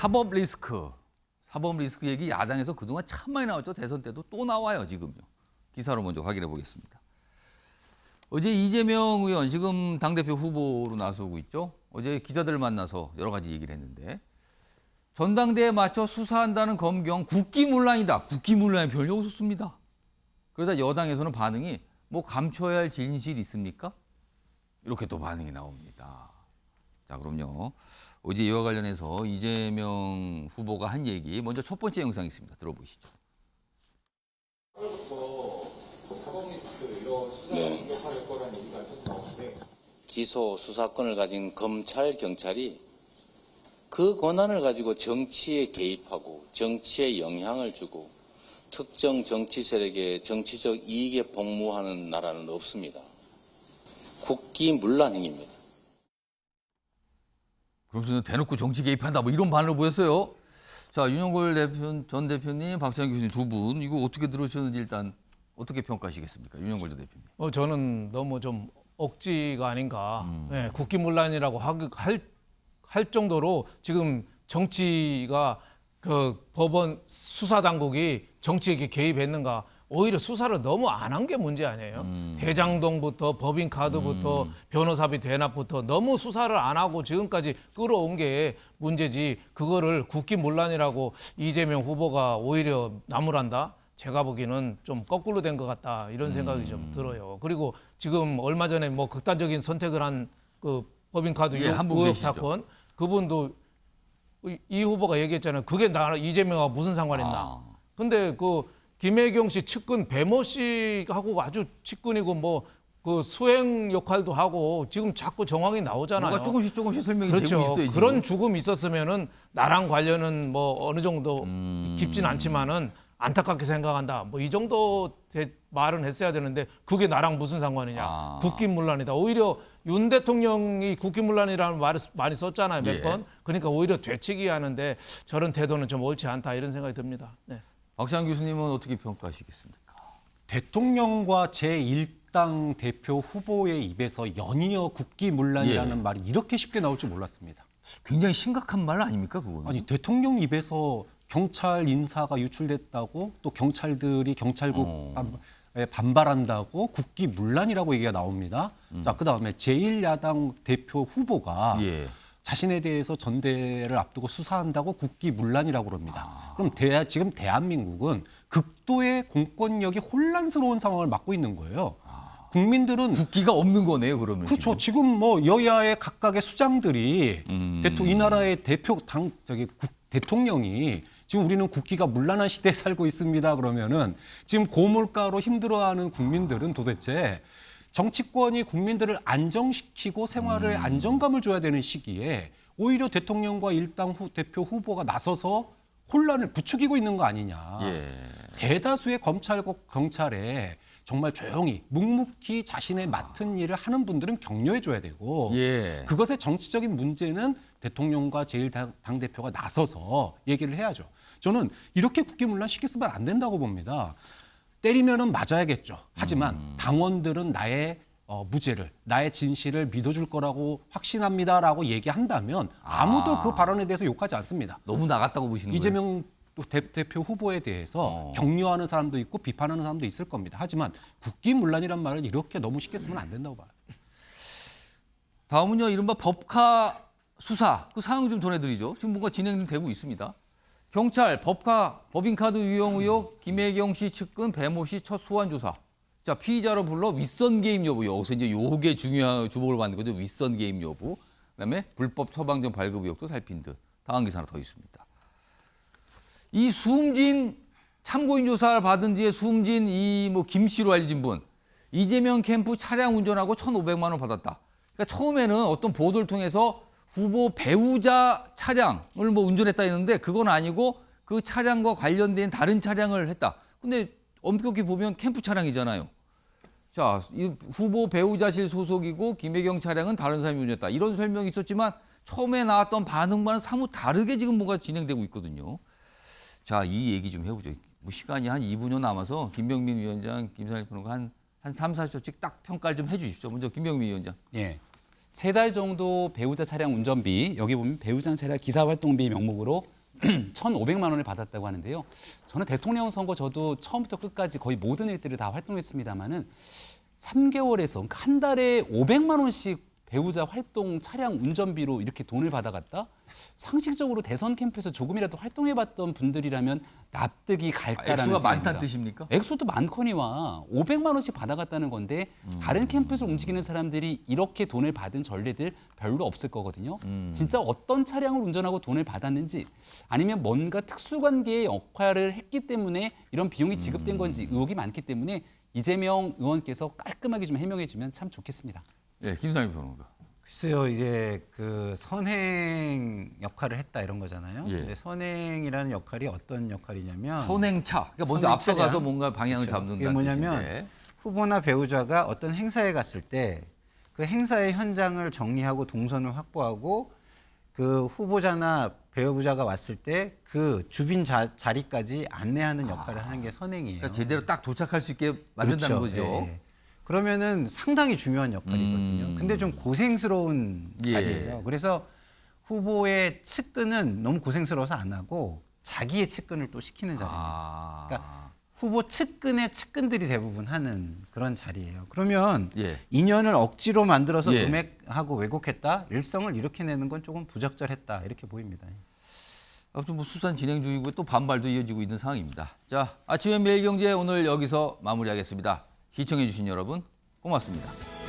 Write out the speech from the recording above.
사법 리스크. 사법 리스크 얘기 야당에서 그동안 참 많이 나왔죠. 대선 때도 또 나와요, 지금요. 기사로 먼저 확인해 보겠습니다. 어제 이재명 의원 지금 당대표 후보로 나서고 있죠. 어제 기자들을 만나서 여러 가지 얘기를 했는데 전당대회에 맞춰 수사한다는 검경 국기문란이다. 국기문란의 표현이 여기서 씁니다. 그러다 여당에서는 반응이 뭐 감춰야 할 진실이 있습니까? 이렇게 또 반응이 나옵니다. 자, 그럼요. 어제 이와 관련해서 이재명 후보가 한 얘기 먼저 첫 번째 영상이 있습니다. 들어보시죠. 기소 수사권을 가진 검찰, 경찰이 그 권한을 가지고 정치에 개입하고 정치에 영향을 주고 특정 정치 세력의 정치적 이익에 복무하는 나라는 없습니다. 국기문란 행위입니다. 그러면서 대놓고 정치 개입한다 뭐 이런 반응을 보였어요. 자, 윤영걸 전 대표님, 박찬영 교수님 두 분 이거 어떻게 들으셨는지 일단 어떻게 평가하시겠습니까? 윤영걸 전 대표님. 저는 너무 좀 억지가 아닌가. 네, 국기문란이라고 할 정도로 지금 정치가 그 법원 수사 당국이 정치에 개입했는가. 오히려 수사를 너무 안 한 게 문제 아니에요. 대장동부터 법인카드부터 변호사비 대납부터 너무 수사를 안 하고 지금까지 끌어온 게 문제지. 그거를 국기문란이라고 이재명 후보가 오히려 나무란다. 제가 보기에는 좀 거꾸로 된 것 같다. 이런 생각이 좀 들어요. 그리고 지금 얼마 전에 뭐 극단적인 선택을 한 그 법인카드 의혹 사건 그분도 이 후보가 얘기했잖아요. 그게 나랑 이재명하고 무슨 상관있나. 근데 그 김혜경 씨 측근 배모 씨하고 아주 측근이고 뭐 그 수행 역할도 하고 지금 자꾸 정황이 나오잖아요. 뭔가 조금씩 설명이 그렇죠. 되고 있어요. 지금. 그런 죽음이 있었으면은 나랑 관련은 뭐 어느 정도 깊진 않지만은 안타깝게 생각한다. 뭐 이 정도 말은 했어야 되는데 그게 나랑 무슨 상관이냐. 국기문란이다. 오히려 윤 대통령이 국기문란이라는 말을 많이 썼잖아요. 몇 번. 그러니까 오히려 되치기 하는데 저런 태도는 좀 옳지 않다. 이런 생각이 듭니다. 네. 박찬영 교수님은 어떻게 평가하시겠습니까? 대통령과 제1당 대표 후보의 입에서 연이어 국기문란이라는 말이 이렇게 쉽게 나올 줄 몰랐습니다. 굉장히 심각한 말 아닙니까, 그거는? 아니, 대통령 입에서 경찰 인사가 유출됐다고 또 경찰들이 경찰국에 반발한다고 국기문란이라고 얘기가 나옵니다. 자, 그다음에 제1야당 대표 후보가 자신에 대해서 전대를 앞두고 수사한다고 국기문란이라고 그럽니다. 그럼 지금 대한민국은 극도의 공권력이 혼란스러운 상황을 맞고 있는 거예요. 국민들은 국기가 없는 거네요, 그러면. 그렇죠. 지금 뭐 여야의 각각의 수장들이 이 나라의 대통령이 지금 우리는 국기가 문란한 시대에 살고 있습니다. 그러면은 지금 고물가로 힘들어하는 국민들은 도대체 정치권이 국민들을 안정시키고 생활에 안정감을 줘야 되는 시기에 오히려 대통령과 일당 대표 후보가 나서서 혼란을 부추기고 있는 거 아니냐. 대다수의 경찰에 정말 조용히 묵묵히 자신의 맡은 일을 하는 분들은 격려해 줘야 되고 그것의 정치적인 문제는 대통령과 제1당 대표가 나서서 얘기를 해야죠. 저는 이렇게 국기문란 쉽게 쓰면 안 된다고 봅니다. 때리면은 맞아야겠죠. 하지만 당원들은 나의 무죄를, 나의 진실을 믿어줄 거라고 확신합니다라고 얘기한다면 아무도 그 발언에 대해서 욕하지 않습니다. 너무 나갔다고 보시는 거예요? 이재명 대표 후보에 대해서 격려하는 사람도 있고 비판하는 사람도 있을 겁니다. 하지만 국기문란이란 말을 이렇게 너무 쉽게 쓰면 안 된다고 봐요. 다음은요, 이른바 법카 수사. 그 사항 좀 전해드리죠. 지금 뭔가 진행되고 있습니다. 경찰, 법인카드 유용 의혹, 김혜경 씨 측근, 배모 씨 첫 소환 조사. 자, 피의자로 불러 윗선 개입 여부. 여기서 이제 요게 중요한 주목을 받는 거죠. 윗선 개입 여부. 그다음에 불법 처방전 발급 의혹도 살핀 듯. 다음 기사 하나 더 있습니다. 이 숨진 참고인 조사를 받은 뒤에 숨진 이 뭐 김 씨로 알려진 분. 이재명 캠프 차량 운전하고 1,500만 원 받았다. 그러니까 처음에는 어떤 보도를 통해서 후보 배우자 차량을 뭐 운전했다 했는데 그건 아니고 그 차량과 관련된 다른 차량을 했다. 근데 엄격히 보면 캠프 차량이잖아요. 자, 이 후보 배우자실 소속이고 김혜경 차량은 다른 사람이 운전했다. 이런 설명이 있었지만 처음에 나왔던 반응과는 사뭇 다르게 지금 뭐가 진행되고 있거든요. 자, 이 얘기 좀 해보죠. 뭐 시간이 한 2분여 남아서 김병민 위원장, 김상일 변호가 한 3, 40초씩 딱 평가를 좀 해 주십시오. 먼저 김병민 위원장. 예. 3달 정도 배우자 차량 운전비, 여기 보면 배우자 차량 기사 활동비 명목으로 1,500만 원을 받았다고 하는데요. 저는 대통령 선거 저도 처음부터 끝까지 거의 모든 일들을 다 활동했습니다마는 3개월에서 그러니까 한 달에 500만 원씩 배우자 활동 차량 운전비로 이렇게 돈을 받아갔다? 상식적으로 대선 캠프에서 조금이라도 활동해봤던 분들이라면 납득이 갈까라는 액수가 생각입니다. 많다는 뜻입니까? 액수도 많거니와 500만 원씩 받아갔다는 건데 다른 캠프에서 움직이는 사람들이 이렇게 돈을 받은 전례들 별로 없을 거거든요. 진짜 어떤 차량을 운전하고 돈을 받았는지 아니면 뭔가 특수관계의 역할을 했기 때문에 이런 비용이 지급된 건지 의혹이 많기 때문에 이재명 의원께서 깔끔하게 좀 해명해 주면 참 좋겠습니다. 네, 김상일 변호사. 글쎄요, 이제 그 선행 역할을 했다 이런 거잖아요. 예. 근데 선행이라는 역할이 어떤 역할이냐면 선행차. 그러니까 먼저 선행 앞서가서 차량. 뭔가 방향을 그렇죠. 잡는다는 이게 뭐냐면 뜻인데. 후보나 배우자가 어떤 행사에 갔을 때 그 행사의 현장을 정리하고 동선을 확보하고 그 후보자나 배우자가 왔을 때 그 주빈 자리까지 안내하는 역할을 하는 게 선행이에요. 그러니까 제대로 딱 도착할 수 있게 만든다는 그렇죠. 거죠. 예, 예. 그러면은 상당히 중요한 역할이거든요. 근데 좀 고생스러운 예. 자리예요. 그래서 후보의 측근은 너무 고생스러워서 안 하고 자기의 측근을 또 시키는 자리입니다. 아. 그러니까 후보 측근의 측근들이 대부분 하는 그런 자리예요. 그러면 예. 인연을 억지로 만들어서 예. 음해하고 왜곡했다, 일성을 이렇게 내는 건 조금 부적절했다 이렇게 보입니다. 아무튼 뭐 수산 진행 중이고 또 반발도 이어지고 있는 상황입니다. 자, 아침의 매일경제 오늘 여기서 마무리하겠습니다. 시청해 주신 여러분 고맙습니다.